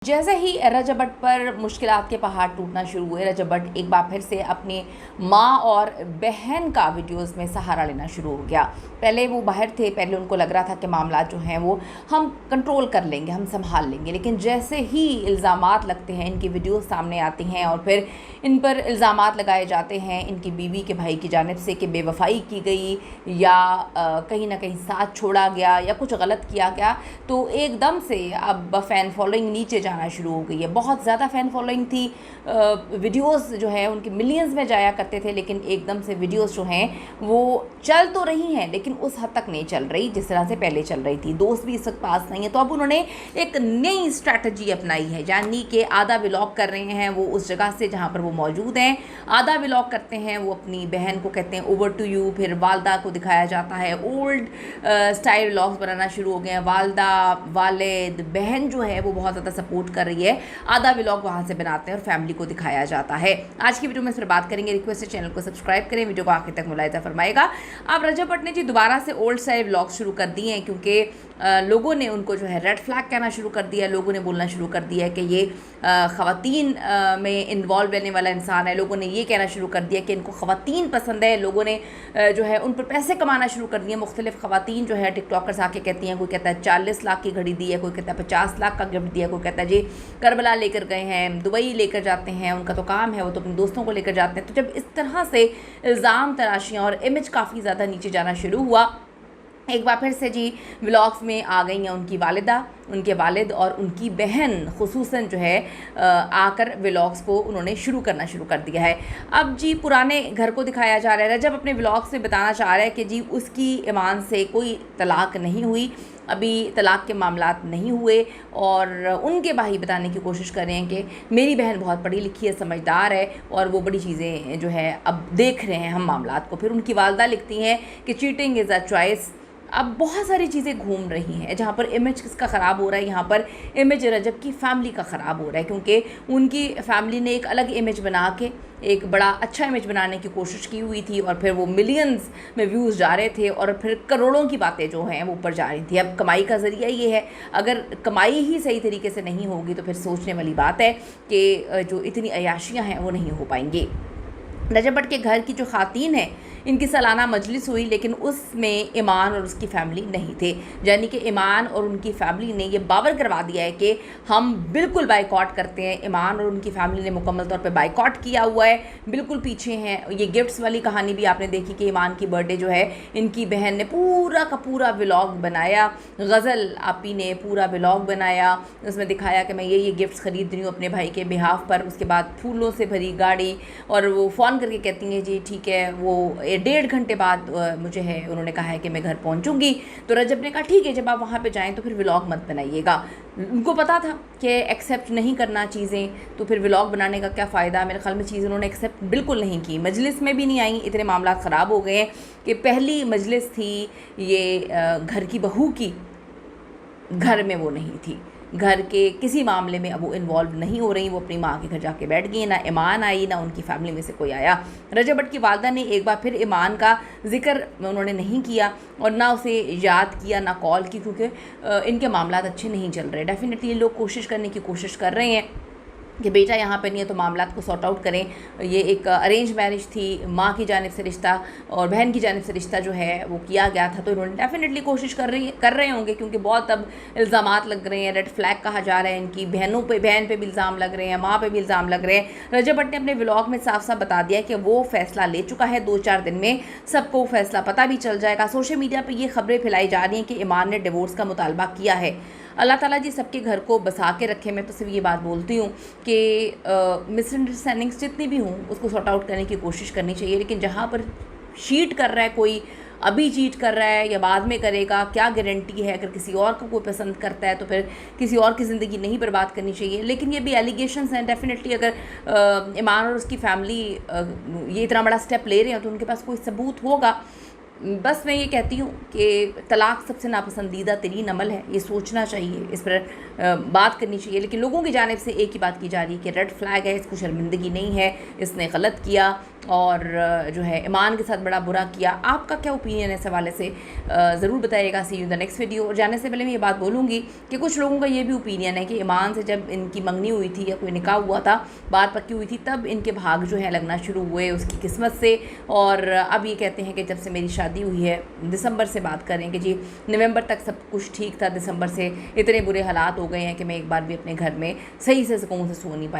जैसे ही रजब भट्ट पर मुश्किलात के पहाड़ टूटना शुरू हुए, रजब भट्ट एक बार फिर से अपनी माँ और बहन का वीडियोस में सहारा लेना शुरू हो गया। पहले वो बाहर थे, पहले उनको लग रहा था कि मामला जो हैं वो हम कंट्रोल कर लेंगे, हम संभाल लेंगे, लेकिन जैसे ही इल्ज़ामात लगते हैं, इनकी वीडियोस सामने आती हैं और फिर इन पर इल्ज़ामात लगाए जाते हैं इनकी बीवी के भाई की जानिब से कि बेवफ़ाई की गई या कहीं ना कहीं साथ छोड़ा गया या कुछ गलत किया गया, तो एकदम से अब फ़ैन फॉलोइंग नीचे जाना शुरू हो गई है। बहुत ज़्यादा फ़ैन फॉलोइंग थी, वीडियोस जो है उनके मिलियंस में जाया करते थे, लेकिन एकदम से वीडियोस जो हैं वो चल तो रही हैं लेकिन उस हद तक नहीं चल रही जिस तरह से पहले चल रही थी। दोस्त भी इस वक्त पास नहीं है, तो अब उन्होंने एक नई स्ट्रैटेजी अपनाई है, यानी कि आधा व्लॉग कर रहे हैं वो उस जगह से जहाँ पर वो मौजूद हैं, आधा व्लॉग करते हैं वो अपनी बहन को कहते हैं ओवर टू यू, फिर वालदा को दिखाया जाता है, ओल्ड स्टाइल व्लॉग्स बनाना शुरू हो गए हैं। वालदा, वालिद, बहन जो है वो बहुत ज़्यादा सपोर्ट कर रही है, आधा व्लॉग वहाँ से बनाते हैं और फैमिली को दिखाया जाता है। आज की वीडियो में इस पर बात करेंगे। रिक्वेस्ट है चैनल को सब्सक्राइब करें, वीडियो को आखिर तक मुलाहिजा फरमाएगा। अब रजब भट्ट ने जी दोबारा से ओल्ड स्टाइल व्लॉग शुरू कर दिए हैं, क्योंकि लोगों ने उनको जो है रेड फ्लैग कहना शुरू कर दिया है, लोगों ने बोलना शुरू कर दिया है कि ये ख़वातीन में इन्वॉल्व रहने वाला इंसान है, लोगों ने ये कहना शुरू कर दिया कि इनको ख़वातीन पसंद है, लोगों ने जो है उन पर पैसे कमाना शुरू कर दिए। मुख्तलिफ ख़वातीन जो है टिकटॉकर्स आके कहती हैं, कोई कहता है 40 लाख की घड़ी दी है, कोई कहता है 50 लाख का गिफ्ट दिया, कोई कहता है जी करबला लेकर गए हैं, दुबई लेकर जाते हैं, उनका तो काम है, वो तो अपने दोस्तों को लेकर जाते हैं। तो जब इस तरह से इल्ज़ाम तराशियाँ और इमेज काफ़ी ज़्यादा नीचे जाना शुरू हुआ, एक बार फिर से जी व्लॉग्स में आ गई हैं उनकी वालिदा, उनके वालिद और उनकी बहन खुसूसन जो है आकर व्लॉग्स को उन्होंने करना शुरू कर दिया है। अब जी पुराने घर को दिखाया जा रहा है। रजब अपने व्लॉग्स में बताना चाह रहा है कि जी उसकी ईमान से कोई तलाक नहीं हुई, अभी तलाक के मामलात नहीं हुए, और उनके भाई बताने की कोशिश कर रहे हैं कि मेरी बहन बहुत पढ़ी लिखी है, समझदार है और वो बड़ी चीज़ें जो है अब देख रहे हैं हम मामलात को। फिर उनकी वालदा लिखती हैं कि चीटिंग इज़ अ चॉइस। अब बहुत सारी चीज़ें घूम रही हैं, जहाँ पर इमेज किसका ख़राब हो रहा है, यहाँ पर इमेज रजब की फ़ैमिली का ख़राब हो रहा है, क्योंकि उनकी फ़ैमिली ने एक अलग इमेज बना के एक बड़ा अच्छा इमेज बनाने की कोशिश की हुई थी और फिर वो मिलियंस में व्यूज़ जा रहे थे और फिर करोड़ों की बातें जो हैं वो ऊपर जा रही थी। अब कमाई का ज़रिया ये है, अगर कमाई ही सही तरीके से नहीं होगी तो फिर सोचने वाली बात है कि जो इतनी अयाशियाँ हैं वो नहीं हो पाएंगी। रजब भट्ट के घर की जो ख़ातीन है, इनकी सालाना मजलिस हुई, लेकिन उसमें ईमान और उसकी फ़ैमिली नहीं थे, यानी कि ईमान और उनकी फ़ैमिली ने ये बावर करवा दिया है कि हम बिल्कुल बाइकॉट करते हैं। ईमान और उनकी फ़ैमिली ने मुकम्मल तौर पे बाइकॉट किया हुआ है, बिल्कुल पीछे हैं। ये गिफ्ट्स वाली कहानी भी आपने देखी कि ईमान की बर्थडे जो है इनकी बहन ने पूरा का पूरा व्लॉग बनाया, गज़ल आपी ने पूरा व्लॉग बनाया, उसमें दिखाया कि मैं ये गिफ्ट्स ख़रीद रही हूँ अपने भाई के बिहाफ पर। उसके बाद फूलों से भरी गाड़ी, और वो फ़ोन करके कहती हैं जी ठीक है, वो 1.5 घंटे बाद मुझे है उन्होंने कहा है कि मैं घर पहुंचूंगी। तो रजब ने कहा ठीक है, जब आप वहाँ पे जाएं तो फिर व्लॉग मत बनाइएगा। उनको पता था कि एक्सेप्ट नहीं करना चीज़ें, तो फिर व्लॉग बनाने का क्या फ़ायदा। मेरे ख्याल में चीज़ उन्होंने एक्सेप्ट बिल्कुल नहीं की, मजलिस में भी नहीं आई। इतने मामला ख़राब हो गए हैं कि पहली मजलिस थी ये घर की बहू की, घर में वो नहीं थी, घर के किसी मामले में अब वो इन्वॉल्व नहीं हो रही। वो अपनी माँ के घर जाके बैठ गई, ना ईमान आई ना उनकी फैमिली में से कोई आया। रजब भट्ट की वालदा ने एक बार फिर ईमान का जिक्र उन्होंने नहीं किया और ना उसे याद किया, ना कॉल की, क्योंकि इनके मामलात अच्छे नहीं चल रहे। डेफिनेटली लोग कोशिश करने की कोशिश कर रहे हैं कि बेटा यहाँ पे नहीं है तो मामलात को सॉर्ट आउट करें। ये एक अरेंज मैरिज थी, माँ की जानिब से रिश्ता और बहन की जानिब से रिश्ता जो है वो किया गया था, तो इन्होंने डेफिनेटली कोशिश कर रहे होंगे, क्योंकि बहुत अब इल्ज़ामात लग रहे हैं, रेड फ्लैग कहा जा रहा है इनकी बहन पे भी इल्ज़ाम लग रहे हैं, माँ पे भी इल्ज़ाम लग रहे हैं। रजब भट्ट ने अपने व्लॉग में साफ साफ बता दिया कि वो फ़ैसला ले चुका है, 2-4 दिन में सबको फैसला पता भी चल जाएगा। सोशल मीडिया पर ये खबरें फैलाई जा रही हैं कि ईमान ने डिवोर्स का मुतालबा किया है। अल्लाह ताला जी सबके घर को बसा के रखे। मैं तो सिर्फ ये बात बोलती हूँ कि मिसअंडरस्टैंडिंग्स जितनी भी हों उसको सॉर्ट आउट करने की कोशिश करनी चाहिए, लेकिन जहाँ पर चीट कर रहा है कोई, अभी चीट कर रहा है या बाद में करेगा, क्या गारंटी है। अगर किसी और को कोई पसंद करता है तो फिर किसी और की ज़िंदगी नहीं बर्बाद करनी चाहिए। लेकिन ये भी एलिगेशंस हैं, डेफिनेटली अगर ईमान और उसकी फैमिली ये इतना बड़ा स्टेप ले रहे हैं तो उनके पास कोई सबूत होगा। बस मैं ये कहती हूँ कि तलाक सबसे नापसंदीदा तरीन अमल है, ये सोचना चाहिए, इस पर बात करनी चाहिए। लेकिन लोगों की जानिब से एक ही बात की जा रही है कि रेड फ्लैग है, इसको शर्मिंदगी नहीं है, इसने गलत किया और जो है ईमान के साथ बड़ा बुरा किया। आपका क्या ओपिनियन है इस हवाले से ज़रूर बताइएगा। सी यू द नेक्स्ट वीडियो। और जाने से पहले मैं ये बात बोलूँगी कि कुछ लोगों का ये भी ओपिनियन है कि ईमान से जब इनकी मंगनी हुई थी या कोई निकाह हुआ था, बात पक्की हुई थी, तब इनके भाग जो है लगना शुरू हुए उसकी किस्मत से। और अब ये कहते हैं कि जब से मेरी शादी हुई है, दिसंबर से बात करें कि जी नवंबर तक सब कुछ ठीक था, दिसंबर से इतने बुरे हालात हो गए हैं कि मैं एक बार भी अपने घर में सही से सुकून से सो नहीं पाया।